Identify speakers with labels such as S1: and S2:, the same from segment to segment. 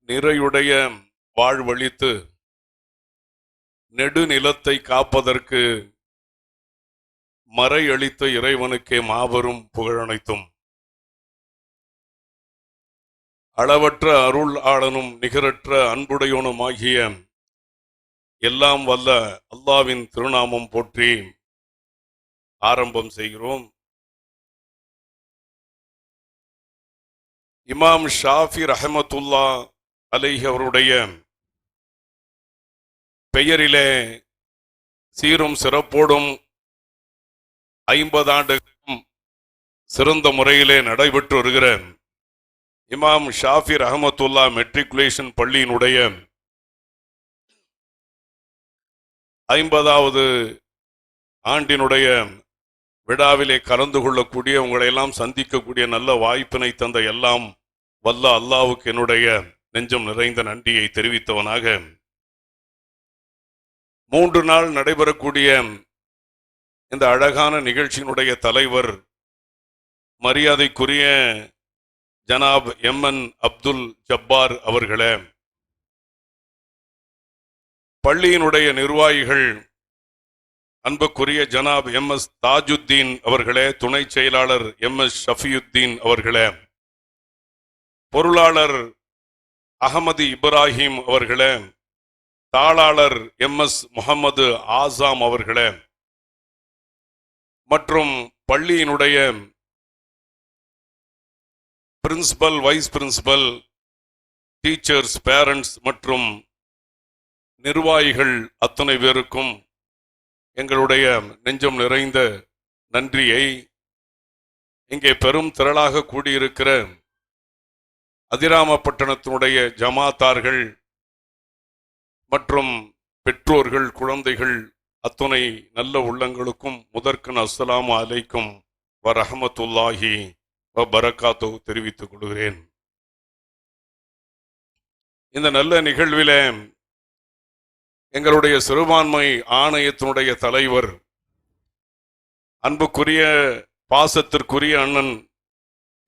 S1: நிறையுடைய வாழ்வழித்து நெடுநிலத்தை காப்பதற்கு மறை அளித்த இறைவனுக்கே மாபெரும் புகழனைத்தும். அளவற்ற அருள் ஆளனும் நிகரற்ற அன்புடையோனுமாகிய எல்லாம் வல்ல அல்லாவின் திருநாமம் போற்றி ஆரம்பம் செய்கிறோம். இமாம் ஷாஃபி ரஹமத்துல்லா அலைஹி அவருடைய பெயரிலே சீரும் சிறப்போடும் 50 ஆண்டுகளும் சிறந்த முறையிலே நடைபெற்று வருகிற இமாம் ஷாஃபி ரஹமத்துல்லா மெட்ரிகுலேஷன் பள்ளியினுடைய 50வது ஆண்டினுடைய விழாவிலே கலந்து கொள்ளக்கூடிய உங்களை எல்லாம் சந்திக்கக்கூடிய நல்ல வாய்ப்பினை தந்த எல்லாம் வல்ல அல்லாவுக்கு என்னுடைய நெஞ்சம் நிறைந்த நன்றியை தெரிவித்தவனாக 3 நாள் நடைபெறக்கூடிய இந்த அழகான நிகழ்ச்சியினுடைய தலைவர் மரியாதைக்குரிய ஜனாப் MN அப்துல் ஜப்பார் அவர்களே, பள்ளியினுடைய நிர்வாகிகள் அன்புக்குரிய ஜனாப் MS தாஜுத்தீன் அவர்களே, துணை செயலாளர் MS ஷஃபியுத்தீன் அவர்களே, பொருளாளர் அகமது இப்ராஹிம் அவர்களே, தாளாளர் MS முகமது ஆசாம் அவர்களே, மற்றும் பள்ளியினுடைய principal, vice principal, teachers, parents மற்றும் நிர்வாகிகள் அத்தனை பேருக்கும் எங்களுடைய நெஞ்சம் நிறைந்த நன்றியை, இங்கே பெரும் திரளாக கூடியிருக்கிற அதிராமப்பட்டணத்தினுடைய ஜமாத்தார்கள் மற்றும் பெற்றோர்கள், குழந்தைகள் அத்துணை நல்ல உள்ளங்களுக்கும் முதற்கன் அஸ்ஸலாமு அலைக்கும் வரஹமத்துல்லாஹி வபரகாத்து தெரிவித்துக் கொள்கிறேன். இந்த நல்ல நிகழ்விலே எங்களுடைய சிறுபான்மை ஆணையத்தினுடைய தலைவர் அன்புக்குரிய பாசத்திற்குரிய அண்ணன்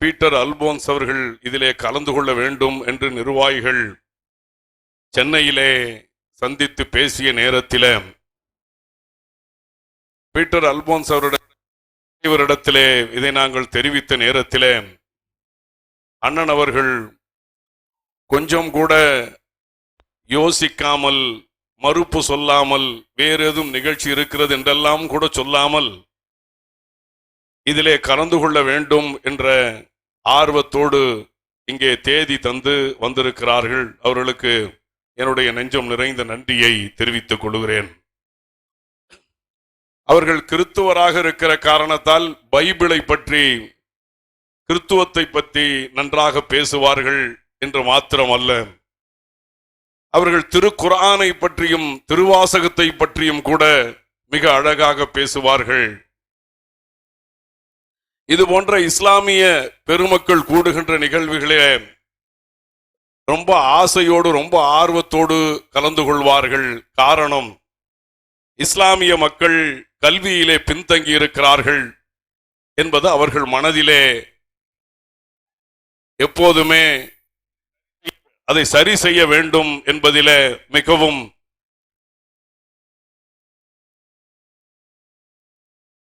S1: பீட்டர் அல்போன்ஸ் அவர்கள் இதிலே கலந்து கொள்ள வேண்டும் என்று நிர்வாகிகள் சென்னையிலே சந்தித்து பேசிய நேரத்தில் பீட்டர் அல்போன்ஸ் அவரிடத்திலே இதை நாங்கள் தெரிவித்த நேரத்திலே அண்ணன் அவர்கள் கொஞ்சம் கூட யோசிக்காமல், மறுப்பு சொல்லாமல், வேறு எதுவும் நிகழ்ச்சி இருக்கிறது என்றெல்லாம் கூட சொல்லாமல் இதிலே கலந்து கொள்ள வேண்டும் என்ற ஆர்வத்தோடு இங்கே தேதி தந்து வந்திருக்கிறார்கள். அவர்களுக்கு என்னுடைய நெஞ்சம் நிறைந்த நன்றியை தெரிவித்துக் கொள்கிறேன். அவர்கள் கிறித்துவராக இருக்கிற காரணத்தால் பைபிளை பற்றி, கிறித்துவத்தை பற்றி நன்றாக பேசுவார்கள் என்று மாத்திரமல்ல, அவர்கள் திருக்குர்ஆனை பற்றியும் திருவாசகத்தை பற்றியும் கூட மிக அழகாக பேசுவார்கள். இது போன்ற இஸ்லாமிய பெருமக்கள் கூடுகின்ற நிகழ்வுகளே ரொம்ப ஆசையோடு, ரொம்ப ஆர்வத்தோடு கலந்து கொள்வார்கள். காரணம், இஸ்லாமிய மக்கள் கல்வியிலே பின்தங்கி இருக்கிறார்கள் என்பது அவர்கள் மனதிலே எப்போதுமே அதை சரி செய்ய வேண்டும் என்பதிலே மிகவும்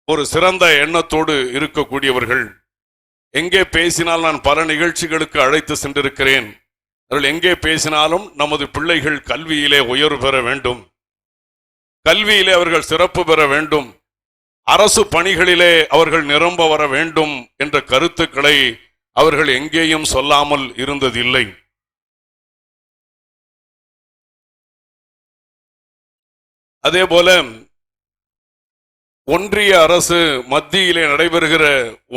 S1: ஒரு சிறந்த எண்ணத்தோடு இருக்கக்கூடியவர்கள். எங்கே பேசினால், நான் பல நிகழ்ச்சிகளுக்கு அழைத்து சென்றிருக்கிறேன், அவர்கள் எங்கே பேசினாலும் நமது பிள்ளைகள் கல்வியிலே உயர்வு பெற வேண்டும், கல்வியிலே அவர்கள் சிறப்பு பெற வேண்டும், அரசு பணிகளிலே அவர்கள் நிரம்ப வர வேண்டும் என்ற கருத்துக்களை அவர்கள் எங்கேயும் சொல்லாமல் இருந்ததில்லை. அதே போல ஒன்றிய அரசு, மத்தியிலே நடைபெறுகிற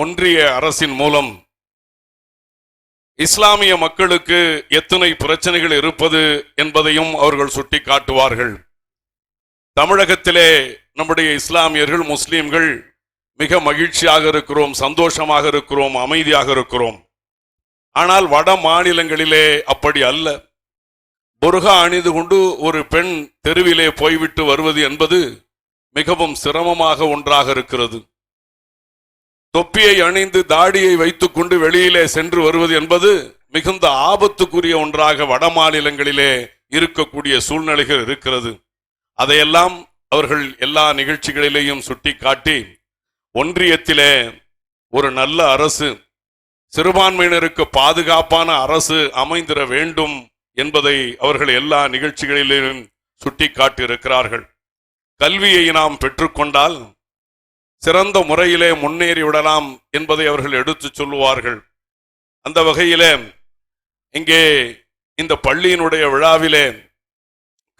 S1: ஒன்றிய அரசின் மூலம் இஸ்லாமிய மக்களுக்கு எத்தனை பிரச்சனைகள் இருப்பது என்பதையும் அவர்கள் சுட்டி காட்டுவார்கள். தமிழகத்திலே நம்முடைய இஸ்லாமியர்கள், முஸ்லிம்கள் மிக மகிழ்ச்சியாக இருக்கிறோம், சந்தோஷமாக இருக்கிறோம், அமைதியாக இருக்கிறோம். ஆனால் வட மாநிலங்களிலே அப்படி அல்ல. புர்கா அணிந்து கொண்டு ஒரு பெண் தெருவிலே போய்விட்டு வருவது என்பது மிகவும் சிரமமாக ஒன்றாக இருக்கிறது. தொப்பியை அணிந்து தாடியை வைத்துக் கொண்டு வெளியிலே சென்று வருவது என்பது மிகுந்த ஆபத்துக்குரிய ஒன்றாக வட மாநிலங்களிலே இருக்கக்கூடிய சூழ்நிலைகள் இருக்கிறது. அதையெல்லாம் அவர்கள் எல்லா நிகழ்ச்சிகளிலேயும் சுட்டிக்காட்டி ஒன்றியத்திலே ஒரு நல்ல அரசு, சிறுபான்மையினருக்கு பாதுகாப்பான அரசு அமைந்திட வேண்டும் என்பதை அவர்கள் எல்லா நிகழ்ச்சிகளிலும் சுட்டிக்காட்டி இருக்கிறார்கள். கல்வியை நாம் பெற்றுக்கொண்டால் சிறந்த முறையிலே முன்னேறி விடலாம் என்பதை அவர்கள் எடுத்துச் சொல்லுவார்கள். அந்த வகையிலே இங்கே இந்த பள்ளியினுடைய விழாவிலே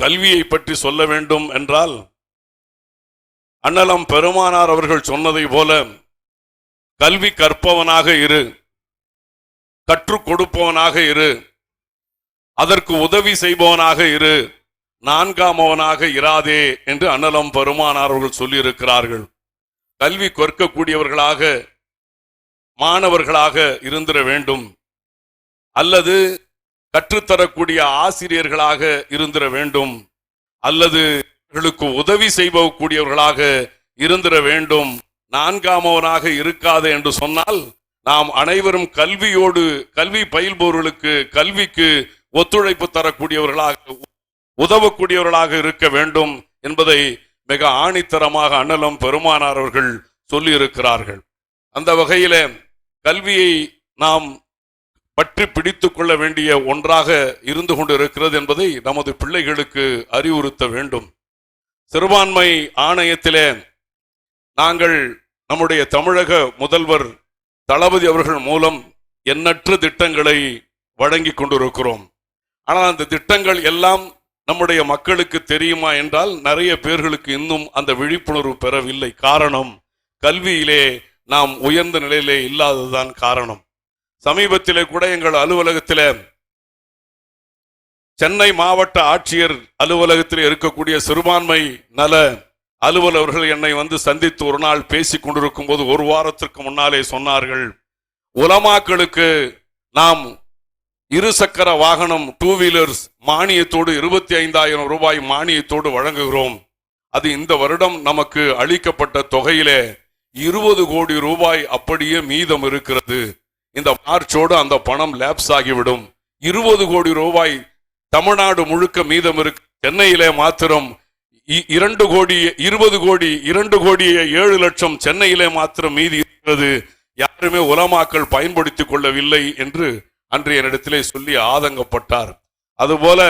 S1: கல்வியை பற்றி சொல்ல வேண்டும் என்றால், அண்ணலம் பெருமானார் அவர்கள் சொன்னதை போல கல்வி கற்பவனாக இரு, கற்றுக் கொடுப்பவனாக இரு, அதற்கு உதவி செய்பவனாக இரு, நான்காமவனாக இராதே என்று அண்ணலம் பெருமானார் அவர்கள் சொல்லி இருக்கிறார்கள். கல்வி கற்கக்கூடியவர்களாக மாணவர்களாக இருந்திட வேண்டும், அல்லது கற்றுத்தரக்கூடிய ஆசிரியர்களாக இருந்திட வேண்டும், அல்லது அவர்களுக்கு உதவி செய்யக்கூடியவர்களாக இருந்திட வேண்டும். நான்காமவனாக இருக்காது என்று சொன்னால் நாம் அனைவரும் கல்வியோடு, கல்வி பயில்பவர்களுக்கு கல்விக்கு ஒத்துழைப்பு தரக்கூடியவர்களாக, உதவக்கூடியவர்களாக இருக்க வேண்டும் என்பதை மிக ஆணித்தரமாக அண்ணலம் பெருமானார் அவர்கள் சொல்லி இருக்கிறார்கள். அந்த வகையில கல்வியை நாம் பற்றி பிடித்துக் கொள்ள வேண்டிய ஒன்றாக இருந்து கொண்டு இருக்கிறது என்பதை நமது பிள்ளைகளுக்கு அறிவுறுத்த வேண்டும். சிறுபான்மை ஆணையத்திலே நாங்கள் நம்முடைய தமிழக முதல்வர் தளபதி அவர்கள் மூலம் எண்ணற்ற திட்டங்களை வழங்கி கொண்டிருக்கிறோம். ஆனால் அந்த திட்டங்கள் எல்லாம் நம்முடைய மக்களுக்கு தெரியுமா என்றால் நிறைய பேர்களுக்கு இன்னும் அந்த விழிப்புணர்வு பெறவில்லை. காரணம், கல்வியிலே நாம் உயர்ந்த நிலையிலே இல்லாததுதான் காரணம். சமீபத்திலே கூட எங்கள் அலுவலகத்திலே சென்னை மாவட்ட ஆட்சியர் அலுவலகத்தில் இருக்கக்கூடிய சிறுபான்மை நல அலுவலர்கள் என்னை வந்து சந்தித்து ஒரு நாள் பேசிக் கொண்டிருக்கும் போது, ஒரு வாரத்திற்கு முன்னாலே சொன்னார்கள், உலமாக்களுக்கு நாம் இருசக்கர வாகனம் 2 வீலர்ஸ் மானியத்தோடு 25,000 ரூபாய் மானியத்தோடு வழங்குகிறோம். அது இந்த வருடம் நமக்கு அளிக்கப்பட்ட தொகையிலே 20 கோடி ரூபாய் அப்படியே மீதம் இருக்கிறது. இந்த மார்ச்சோடு அந்த பணம் லேப்ஸ் ஆகிவிடும். 20 கோடி ரூபாய் தமிழ்நாடு முழுக்க மீதம் இருக்கு. சென்னையிலே மாத்திரம் 2 கோடி 20 கோடி 2 கோடியே 7 லட்சம் சென்னையிலே மாத்திரம் மீதி இருக்கிறது. யாருமே உலமாக்கள் பயன்படுத்திக் கொள்ளவில்லை என்று அன்று என்னிடத்திலே சொல்லி ஆதங்கப்பட்டார். அதுபோல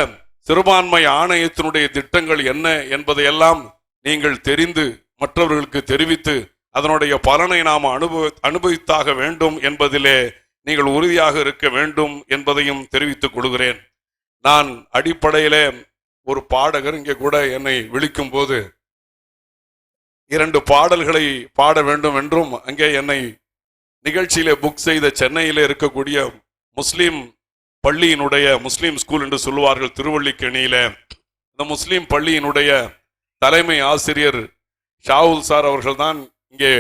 S1: சிறுபான்மை ஆணையத்தினுடைய திட்டங்கள் என்ன என்பதையெல்லாம் நீங்கள் தெரிந்து மற்றவர்களுக்கு தெரிவித்து அதனுடைய பலனை நாம் அனுபவித்தாக வேண்டும் என்பதிலே நீங்கள் உறுதியாக இருக்க வேண்டும் என்பதையும் தெரிவித்துக் கொள்கிறேன். நான் அடிப்படையிலே ஒரு பாடகர் இங்கே கூட என்னை விழிக்கும் போது 2 பாடல்களை பாட வேண்டும் என்றும் அங்கே என்னை நிகழ்ச்சியிலே புக் செய்த சென்னையிலே இருக்கக்கூடிய முஸ்லிம் பள்ளியினுடைய, முஸ்லிம் ஸ்கூல் என்று சொல்லுவார்கள் திருவள்ளிக்கேணியில, இந்த முஸ்லிம் பள்ளியினுடைய தலைமை ஆசிரியர் ஷாவுல் சார் அவர்கள் தான் இங்கே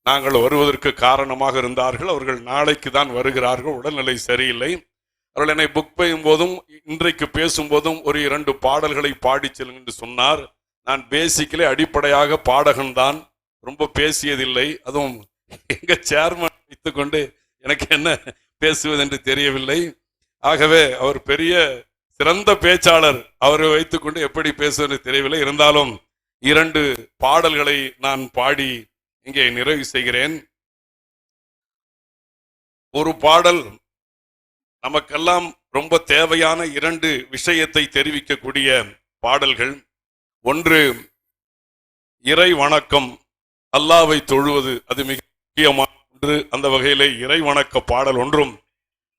S1: நாங்கள் வருவதற்கு காரணமாக இருந்தார்கள். அவர்கள் நாளைக்கு தான் வருகிறார்கள், உடல்நிலை சரியில்லை. அவர்கள் என்னை புக் செய்யும் போதும் இன்றைக்கு பேசும்போதும் ஒரு 2 பாடல்களை பாடி செல்லுங்க என்று சொன்னார். நான் பேசிக்கலே அடிப்படையாக பாடகன் தான், ரொம்ப பேசியதில்லை. அதுவும் எங்க சேர்மன் வைத்துக்கொண்டு எனக்கு என்ன பேசுவது என்று தெரியவில்லை. ஆகவே அவர் பெரிய சிறந்த பேச்சாளர், அவரை வைத்துக்கொண்டு எப்படி பேசுவது தெரியவில்லை. இருந்தாலும் 2 பாடல்களை நான் பாடி இங்கே நிறைவு செய்கிறேன். ஒரு பாடல் நமக்கெல்லாம் ரொம்ப தேவையான 2 விஷயத்தை தெரிவிக்கக்கூடிய பாடல்கள். ஒன்று இறை வணக்கம், அல்லாஹ்வை தொழுவது, அது மிக முக்கியமான ஒன்று. அந்த வகையிலே இறை வணக்க பாடல் ஒன்றும்,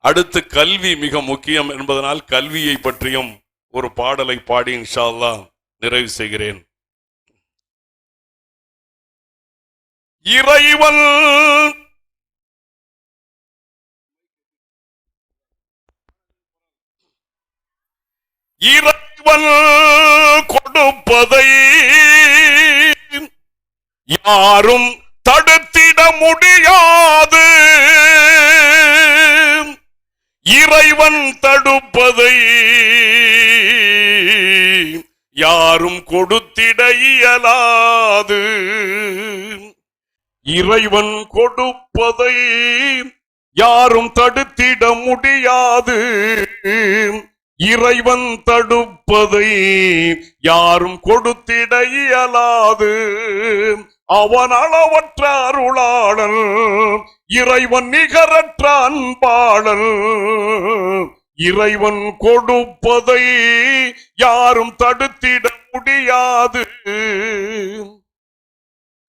S1: அடுத்து கல்வி மிக முக்கியம் என்பதனால் கல்வியை பற்றியும் ஒரு பாடலை பாடி இன்ஷா அல்லாஹ் நிறைவு செய்கிறேன். இறைவன் இறைவன் கொடுப்பதை யாரும் தடுத்திட முடியாது. இறைவன் தடுப்பதை யாரும் கொடுத்திட இயலாது. இறைவன் கொடுப்பதை யாரும் தடுத்திட முடியாது. இறைவன் தடுப்பதை யாரும் கொடுத்திட இயலாது. அவன் அளவற்ற அருளாளன், இறைவன் நிகரற்ற அன்பாளன். இறைவன் கொடுப்பதை யாரும் தடுத்திட முடியாது.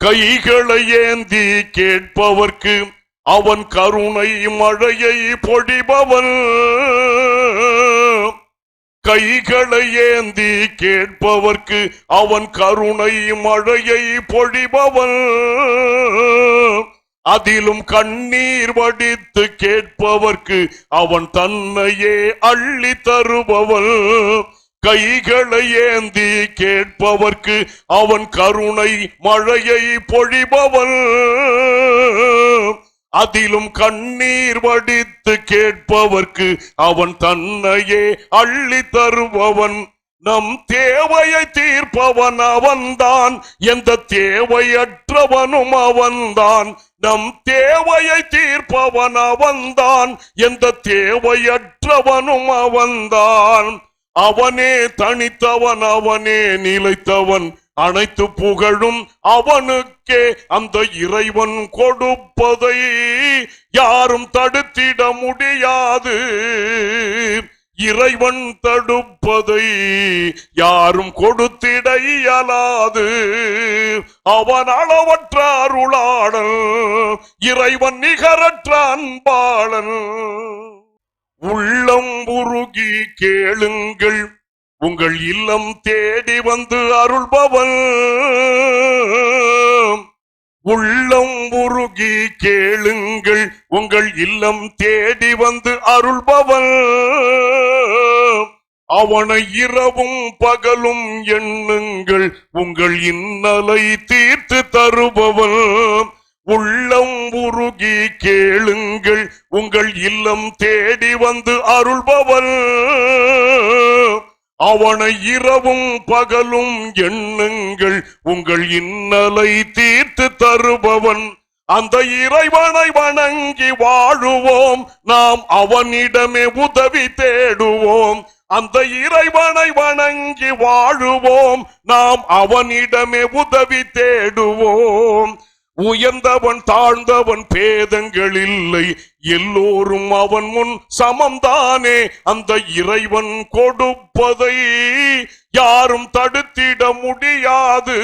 S1: கைகளை ஏந்தி கேட்பவர்க்கு அவன் கருணை மழையை பொழிபவன். கைகளை ஏந்தி கேட்பவர்க்கு அவன் கருணை மழையை பொழிபவன். அதிலும் கண்ணீர் வடித்து கேட்பவர்க்கு அவன் தன்னையே அள்ளி தருபவன். கைகளை ஏந்தி கேட்பவர்க்கு அவன் கருணை மழையை பொழிபவன். அதிலும் கண்ணீர் வடித்து கேட்பவர்க்கு அவன் தன்னையே அள்ளி தருபவன். நம் தேவையை தீர்ப்பவன் அவன்தான், எந்த தேவையற்றவனும் அவன்தான். நம் தேவையை தீர்ப்பவன் அவன்தான், எந்த தேவையற்றவனும் அவன்தான். அவனே தனித்தவன், அவனே நிலைத்தவன், அனைத்து புகழும் அவனுக்கே. அந்த இறைவன் கொடுப்பதை யாரும் தடுத்திட முடியாது. இறைவன் தடுப்பதை யாரும் கொடுத்திட இயலாது. அவன் அளவற்ற அருளாளன், இறைவன் நிகரற்ற அன்பாளன். உள்ளம் உருகி கேளுங்கள், உங்கள் இல்லம் தேடி வந்து அருள்பவன். உள்ளம் உருகி கேளுங்கள், உங்கள் இல்லம் தேடி வந்து அருள்பவன். அவனை இரவும் பகலும் எண்ணுங்கள், உங்கள் இன்னலை தீர்த்து தருபவன். உள்ளம் உருகி கேளுங்கள், உங்கள் இல்லம் தேடி வந்து அருள்பவன். அவனை இரவும் பகலும் எண்ணுங்கள், உங்கள் இன்னலை தீர்த்து தருபவன். அந்த இறைவனை வணங்கி வாழுவோம், நாம் அவனிடமே உதவி தேடுவோம். அந்த இறைவனை வணங்கி வாழுவோம், நாம் அவனிடமே உதவி தேடுவோம். உயர்ந்தவன் தாழ்ந்தவன் பேதங்கள் இல்லை, எல்லோரும் அவன் முன் சமம்தானே. அந்த இறைவன் கொடுப்பதை யாரும் தடுத்திட முடியாது.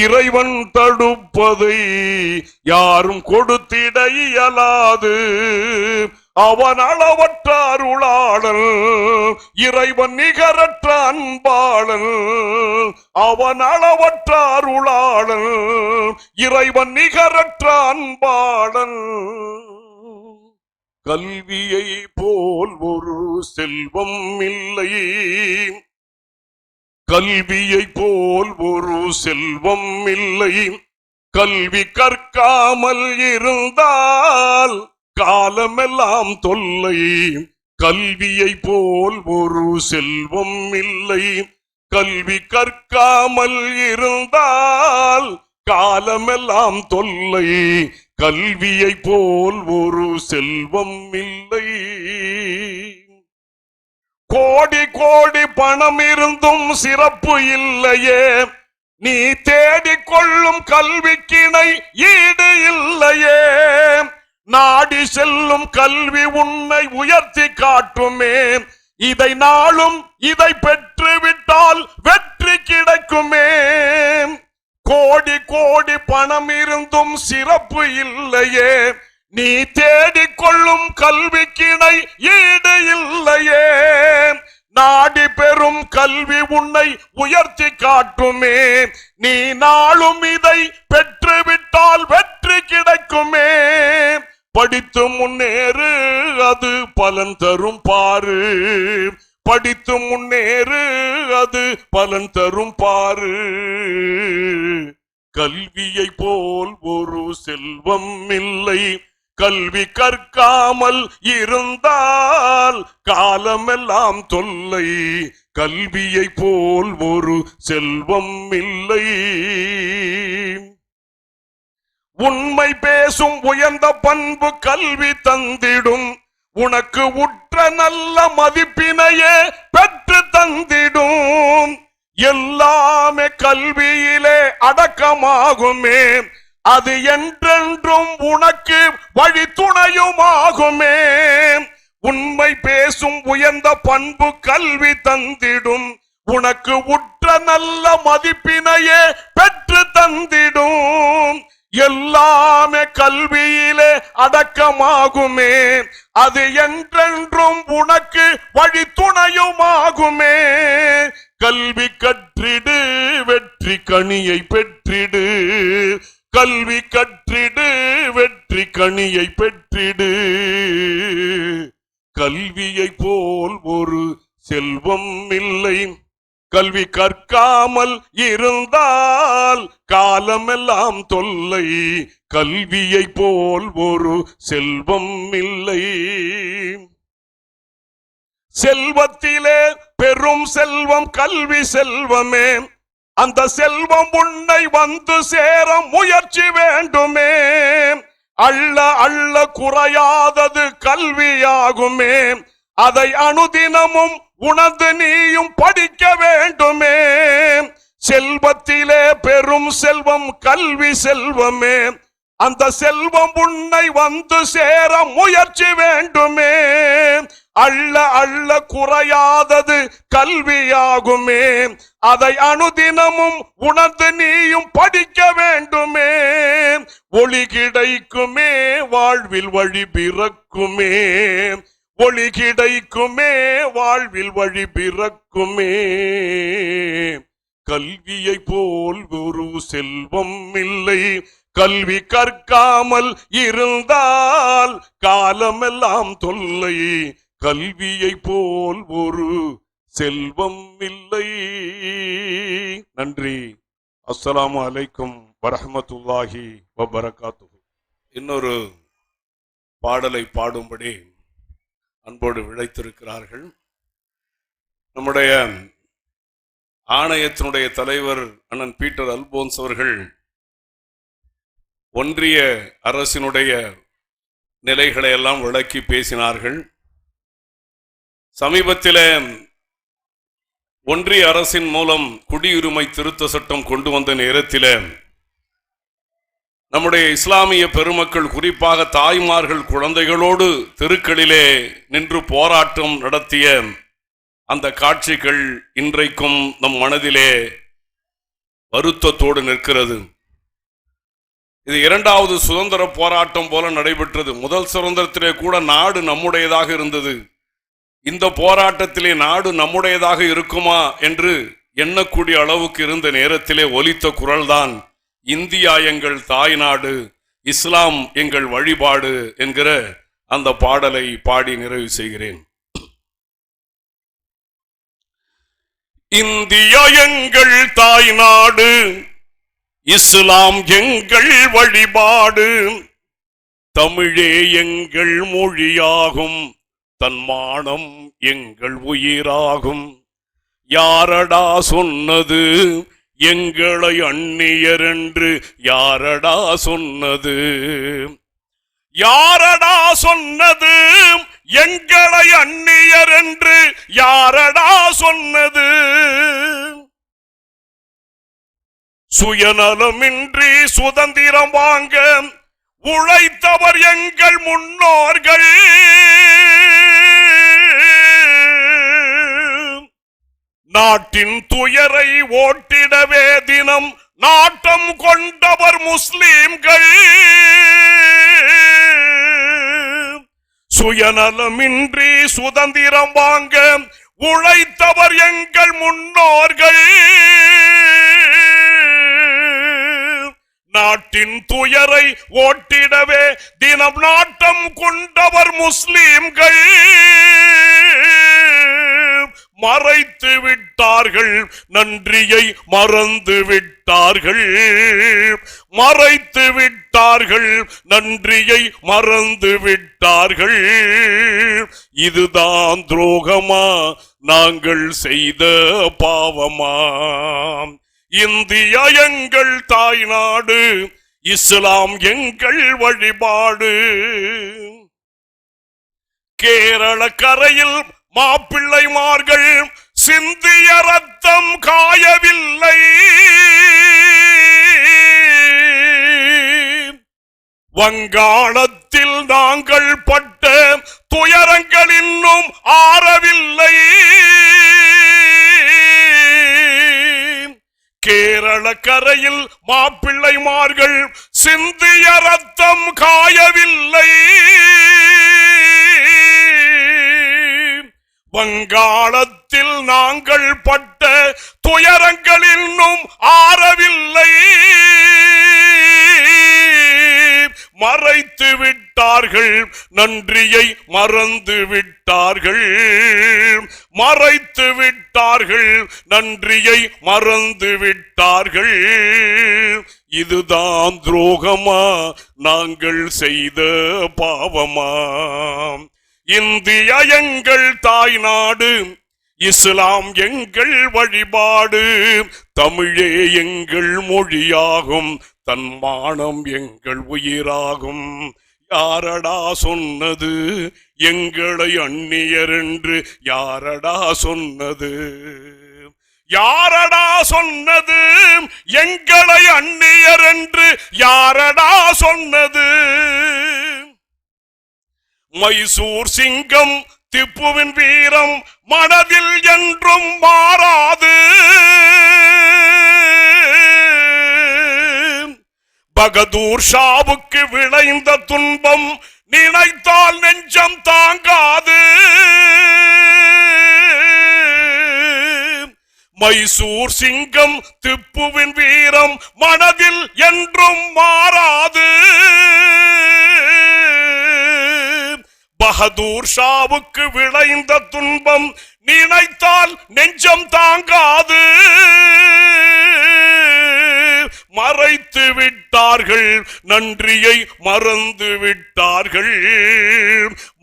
S1: இறைவன் தடுப்பதை யாரும் கொடுத்திட இயலாது. அவன் அளவற்ற அருளாளன், இறைவன் நிகரற்ற அன்பாளன். அவன் அளவற்ற அருளாளன், இறைவன் நிகரற்ற அன்பாளன். கல்வியை போல் ஒரு செல்வம் இல்லை, கல்வியை போல் ஒரு செல்வம் இல்லை. கல்வி கற்காமல் இருந்தால் காலமெல்லாம் தொல்லை. கல்வியை போல் ஒரு செல்வம் இல்லை, கல்வி கற்காமல் இருந்தால் காலமெல்லாம் தொல்லை. கல்வியை போல் ஒரு செல்வம் இல்லை. கோடி கோடி பணம் இருந்தும் சிறப்பு இல்லையே, நீ தேடிக்கொள்ளும் கல்விக்கிணை ஈடு இல்லையே. நாடி செல்லும் கல்வி உன்னை உயர்த்தி காட்டுமே. இதை நாளும் இதை பெற்று விட்டால் வெற்றி கிடைக்குமே. கோடி கோடி பணம் இருந்தும் சிறப்பு இல்லையே, நீ தேடிக்கொள்ளும் கல்விக்கிணை ஈடு இல்லையே. நாடி பெறும் கல்வி உன்னை உயர்த்தி காட்டுமே. நீ நாளும் இதை பெற்றுவிட்டால் வெற்றி கிடைக்குமே. படித்து முன்னேறு, அது பலன் தரும் பாரு. படித்து முன்னேறு, அது பலன் தரும் பாரு. கல்வியை போல் ஒரு செல்வம் இல்லை, கல்வி கற்காமல் இருந்தால் காலமெல்லாம் தொல்லை. கல்வியை போல் ஒரு செல்வம் இல்லை. உண்மை பேசும் உயர்ந்த பண்பு கல்வி தந்திடும். உனக்கு உற்ற நல்ல மதிப்பினையே பெற்று தந்திடும். எல்லாமே கல்வியிலே அடக்கமாகுமே, அது என்றென்றும் உனக்கு வழி துணையுமாகுமே. உண்மை பேசும் உயர்ந்த பண்பு கல்வி தந்திடும். உனக்கு உற்ற நல்ல மதிப்பினையே பெற்று தந்திடும். எல்லாமே கல்வியிலே அடக்கமாகுமே, அது என்றென்றும் உனக்கு வழி துணையுமாகுமே. கல்வி கற்றிடு வெற்றி கனியை பெற்றிடு. கல்வி கற்றிடு வெற்றி கனியை பெற்றிடு. கல்வியை போல் ஒரு செல்வம் இல்லை. கல்வி கற்காமல் இருந்தால் காலமெல்லாம் தொல்லை. கல்வியை போல் ஒரு செல்வம் இல்லை. செல்வத்திலே பெரும் செல்வம் கல்வி செல்வமே. அந்த செல்வம் உன்னை வந்து சேர முயற்சி வேண்டுமே. அள்ள அள்ள குறையாதது கல்வியாகுமே. அதை அனுதினமும் உணர்ந்து நீயும் படிக்க வேண்டுமே. செல்வத்திலே பெரும் செல்வம் கல்வி செல்வமே. அந்த செல்வம் உன்னை வந்து சேர முயற்சி வேண்டுமே. அள்ள அள்ள குறையாதது கல்வியாகுமே. அதை அனுதினமும் உணர்ந்து நீயும் படிக்க வேண்டுமே. ஒளி கிடைக்குமே வாழ்வில் வழி பிறக்குமே. ஒளி கிடைக்குமே வாழ்வில் வழி பிறக்குமே. கல்வியை போல் ஒரு செல்வம் இல்லை. கல்வி கற்காமல் இருந்தால் காலமெல்லாம் தொல்லை. கல்வியை போல் ஒரு செல்வம் இல்லை. நன்றி. அஸ்ஸலாமு அலைக்கும் வரஹ்மத்துல்லாஹி வபரகாத்துஹு. இன்னொரு பாடலை பாடும்படி அன்போடு விளைத்திருக்கிறார்கள். நம்முடைய ஆணையத்தினுடைய தலைவர் அண்ணன் பீட்டர் அல்போன்ஸ் அவர்கள் ஒன்றிய அரசினுடைய நிலைகளை எல்லாம் விளக்கி பேசினார்கள். சமீபத்தில் ஒன்றிய அரசின் மூலம் குடியுரிமை திருத்த சட்டம் கொண்டு வந்த நேரத்தில் நம்முடைய இஸ்லாமிய பெருமக்கள், குறிப்பாக தாய்மார்கள் குழந்தைகளோடு தெருக்களிலே நின்று போராட்டம் நடத்திய அந்த காட்சிகள் இன்றைக்கும் நம் மனதிலே வருத்தத்தோடு நிற்கிறது. இது இரண்டாவது சுதந்திர போராட்டம் போல நடைபெற்றது. முதல் சுதந்திரத்திலே கூட நாடு நம்முடையதாக இருந்தது. இந்த போராட்டத்திலே நாடு நம்முடையதாக இருக்குமா என்று எண்ணக்கூடிய அளவுக்கு இருந்த நேரத்திலே ஒலித்த குரல்தான் இந்தியா எங்கள் தாய்நாடு, இஸ்லாம் எங்கள் வழிபாடு என்கிற அந்த பாடலை பாடி நிறைவு செய்கிறேன். இந்தியா எங்கள் தாய்நாடு, இஸ்லாம் எங்கள் வழிபாடு, தமிழே எங்கள் மொழியாகும், தன்மானம் எங்கள் உயிராகும். யாரடா சொன்னது எங்களை அந்நியர் என்று? யாரடா சொன்னது? யாரடா சொன்னது எங்களை அந்நியர் என்று? யாரடா சொன்னது? சுயநலமின்றி சுதந்திரம் வாங்க உழைத்தவர் எங்கள் முன்னோர்கள். நாட்டின் துயரை ஓட்டிடவே தினம் நாட்டம் கொண்டவர் முஸ்லிம்கள். சுயநலமின்றி சுதந்திரம் வாங்க உழைத்தவர் எங்கள் முன்னோர்கள். நாட்டின் துயரை ஓட்டிடவே தினம் நாட்டம் கொண்டவர் முஸ்லிம்கள். மறைத்து விட்டார்கள், நன்றியை மறந்து விட்டார்கள். மறைத்து விட்டார்கள், நன்றியை மறந்து விட்டார்கள். இதுதான் துரோகமா, நாங்கள் செய்த பாவமா? இந்தியா எங்கள் தாய்நாடு, இஸ்லாம் எங்கள் வழிபாடு. கேரள கரையில் மாப்பிள்ளைமார்கள் சிந்திய ரத்தம் காயவில்லை. வங்காளத்தில் நாங்கள் பட்ட துயரங்கள் இன்னும் ஆறவில்லை. கேரள கரையில் மாப்பிள்ளைமார்கள் சிந்திய ரத்தம் காயவில்லை. வங்காளத்தில் நாங்கள் பட்ட துயரங்கள் இன்னும் ஆறவில்லை. மறைத்து விட்டார்கள், நன்றியை மறந்து விட்டார்கள். மறைத்து விட்டார்கள், நன்றியை மறந்து விட்டார்கள். இதுதான் துரோகமா, நாங்கள் செய்த பாவமா? இந்தியா எங்கள் தாய் நாடு, இஸ்லாம் எங்கள் வழிபாடு. தமிழே எங்கள் மொழியாகும், தன்மானம் எங்கள் உயிராகும். யாரடா சொன்னது எங்களை அந்நியர் என்று? யாரடா சொன்னது? யாரடா சொன்னது எங்களை அந்நியர் என்று? யாரடா சொன்னது? மைசூர் சிங்கம் திப்புவின் வீரம் மனதில் என்றும் மாறாது. பகதூர் ஷாவுக்கு விளைந்த துன்பம் நினைத்தால் நெஞ்சம் தாங்காது. மைசூர் சிங்கம் திப்புவின் வீரம் மனதில் என்றும் மாறாது. பகதூர் ஷாவுக்கு விளைந்த துன்பம் நினைத்தால் நெஞ்சம் தாங்காது. மறைத்து விட்டார்கள், நன்றியை மறந்து விட்டார்கள்.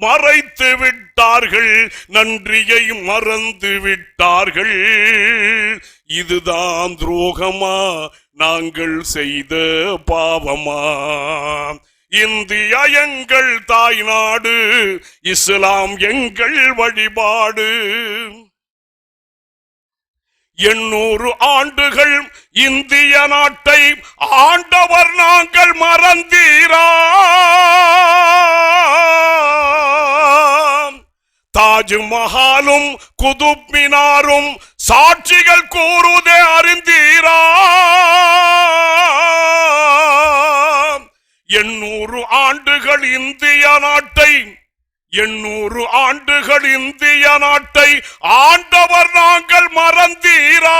S1: மறைத்து விட்டார்கள், நன்றியை மறந்து விட்டார்கள். இதுதான் துரோகமா, நாங்கள் செய்த பாவமா? இந்தியா எங்கள் தாய் நாடு, இஸ்லாம் எங்கள் வழிபாடு. 800 ஆண்டுகள் இந்திய நாட்டை ஆண்டவர் நாங்கள் மறந்தீரா? தாஜ்மஹாலும் குதுப் மினாரும் சாட்சிகள் கூறுதே அறிந்தீரா? 800 ஆண்டுகள் இந்திய நாட்டை 800 ஆண்டுகள் இந்திய நாட்டை ஆண்டவர் நாங்கள் மறந்தீரா?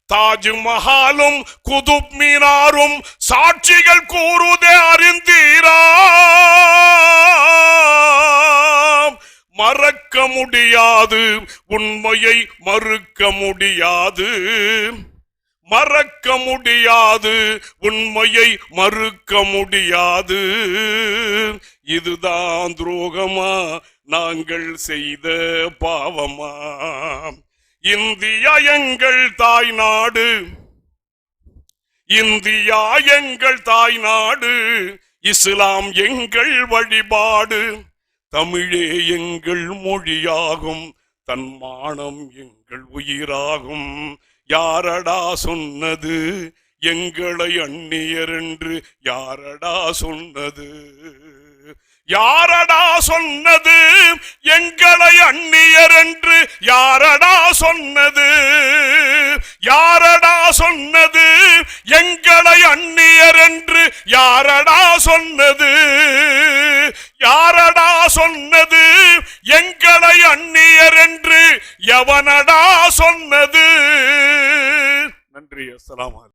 S1: தாஜ்மஹாலும் குதுப் மினாரும் சாட்சிகள் கூறுதே அறிந்தீரா? மறக்க முடியாது, உண்மையை மறுக்க முடியாது. மறக்க முடியாது, உண்மையை மறுக்க முடியாது. இதுதான் துரோகமா, நாங்கள் செய்த பாவமா? இந்தியா எங்கள் தாய் நாடு, இந்தியா எங்கள் தாய் நாடு. இஸ்லாம் எங்கள் வழிபாடு. தமிழே எங்கள் மொழியாகும், தன்மானம் எங்கள் உயிராகும். யாரடா சொன்னது எங்களை அந்நியர் என்று? யாரடா சொன்னது? யாரடா சொன்னது எங்களை அந்நியர் என்று? யாரடா சொன்னது? யாரடா சொன்னது எங்களை அந்நியர் என்று? யாரடா சொன்னது? யாரடா சொன்னது எங்களை அந்நியர் என்று? எவனடா சொன்னது? நன்றி. அஸ்ஸலாமு அலைக்கும்.